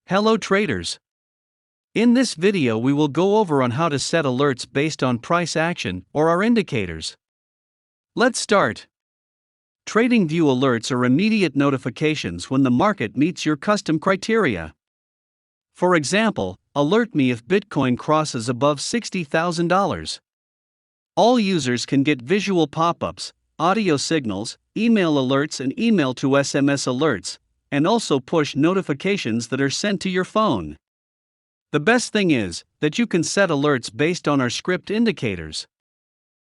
Hello traders. In this video we will go over on how to set alerts based on price action or our indicators. Let's start. TradingView alerts are immediate notifications when the market meets your custom criteria. For example, alert me if Bitcoin crosses above $60,000. All users can get visual pop-ups, audio signals, email alerts and email to SMS alerts, and also push notifications that are sent to your phone. The best thing is that you can set alerts based on our script indicators.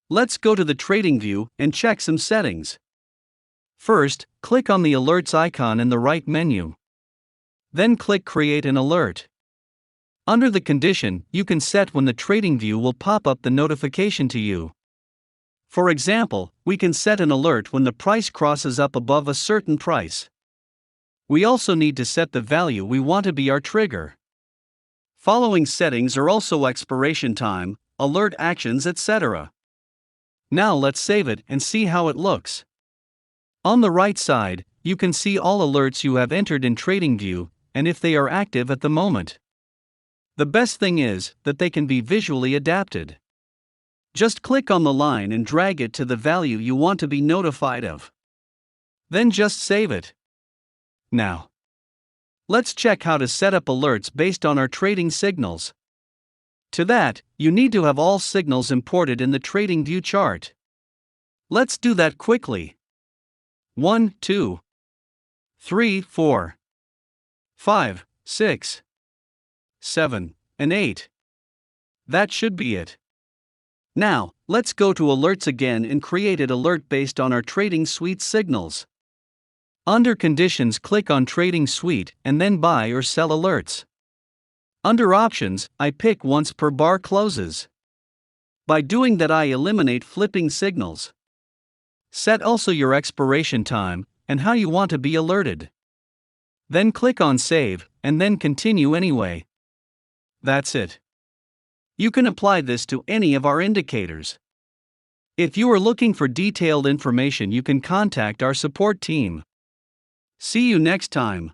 Let's go to the TradingView and check some settings. First, click on the alerts icon in the right menu. Then click Create an alert. Under the condition, you can set when the TradingView will pop up the notification to you. For example, we can set an alert when the price crosses up above a certain price. We also need to set the value we want to be our trigger. Following settings are also expiration time, alert actions, etc. Now let's save it and see how it looks. On the right side, you can see all alerts you have entered in TradingView and if they are active at the moment. The best thing is that they can be visually adapted. Just click on the line and drag it to the value you want to be notified of. Then just save it. Now, let's check how to set up alerts based on our trading signals. To that, you need to have all signals imported in the TradingView chart. Let's do that quickly. 1, 2, 3, 4, 5, 6, 7, and 8. That should be it. Now, let's go to alerts again and create an alert based on our trading suite signals. Under Conditions, click on Trading Suite and then Buy or Sell Alerts. Under Options, I pick Once per bar closes. By doing that, I eliminate flipping signals. Set also your expiration time and how you want to be alerted. Then click on Save and then Continue anyway. That's it. You can apply this to any of our indicators. If you are looking for detailed information, you can contact our support team. See you next time.